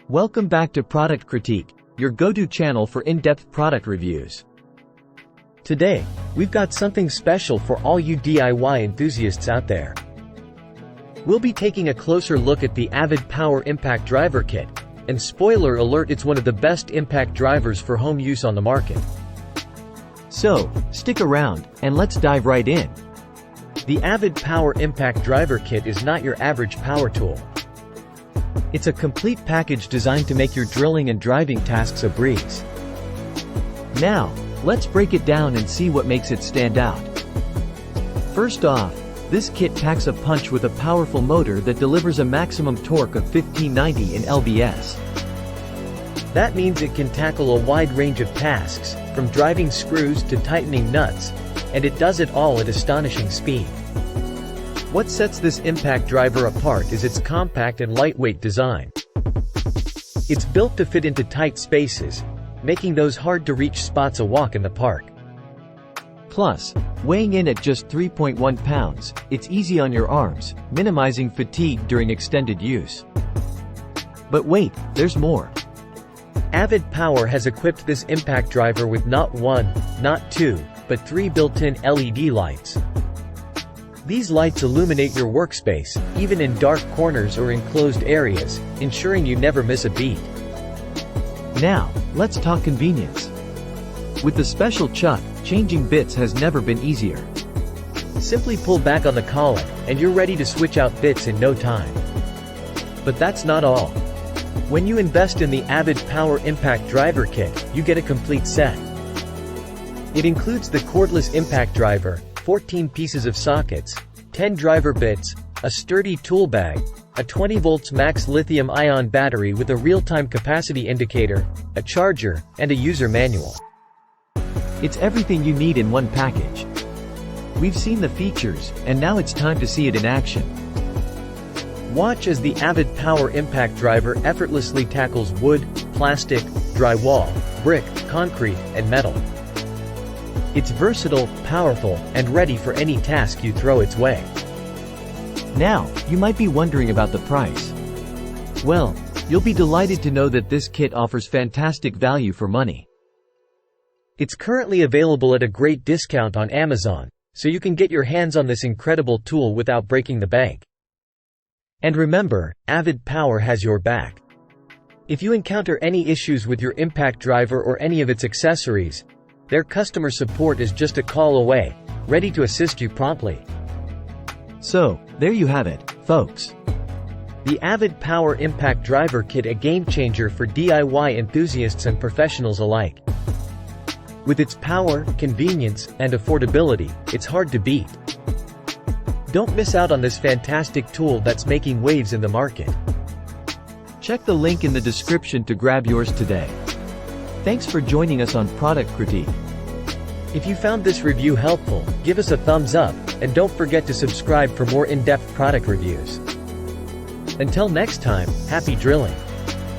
Welcome back to Product Critique, your go-to channel for in-depth product reviews. Today, we've got something special for all you DIY enthusiasts out there. We'll be taking a closer look at the AVID Power Impact Driver Kit, and spoiler alert, it's one of the best impact drivers for home use on the market. So, stick around, and let's dive right in. The AVID Power Impact Driver Kit is not your average power tool. It's a complete package designed to make your drilling and driving tasks a breeze. Now, let's break it down and see what makes it stand out. First off, this kit packs a punch with a powerful motor that delivers a maximum torque of 1590 in lbs. That means it can tackle a wide range of tasks, from driving screws to tightening nuts, and it does it all at astonishing speed. What sets this impact driver apart is its compact and lightweight design. It's built to fit into tight spaces, making those hard-to-reach spots a walk in the park. Plus, weighing in at just 3.1 pounds, it's easy on your arms, minimizing fatigue during extended use. But wait, there's more. AVID Power has equipped this impact driver with not one, not two, but 3 built-in LED lights. These lights illuminate your workspace, even in dark corners or enclosed areas, ensuring you never miss a beat. Now, let's talk convenience. With the special chuck, changing bits has never been easier. Simply pull back on the collar, and you're ready to switch out bits in no time. But that's not all. When you invest in the AVID Power Impact Driver Kit, you get a complete set. It includes the cordless impact driver, 14 pieces of sockets, 10 driver bits, a sturdy tool bag, a 20 volts max lithium-ion battery with a real-time capacity indicator, a charger, and a user manual. It's everything you need in one package. We've seen the features, and now it's time to see it in action. Watch as the AVID Power Impact Driver effortlessly tackles wood, plastic, drywall, brick, concrete, and metal. It's versatile, powerful, and ready for any task you throw its way. Now, you might be wondering about the price. Well, you'll be delighted to know that this kit offers fantastic value for money. It's currently available at a great discount on Amazon, so you can get your hands on this incredible tool without breaking the bank. And remember, AVID Power has your back. If you encounter any issues with your impact driver or any of its accessories, their customer support is just a call away, ready to assist you promptly. So, there you have it, folks. The AVID Power Impact Driver Kit, a game-changer for DIY enthusiasts and professionals alike. With its power, convenience, and affordability, it's hard to beat. Don't miss out on this fantastic tool that's making waves in the market. Check the link in the description to grab yours today. Thanks for joining us on Product Critique. If you found this review helpful, give us a thumbs up, and don't forget to subscribe for more in-depth product reviews. Until next time, happy drilling!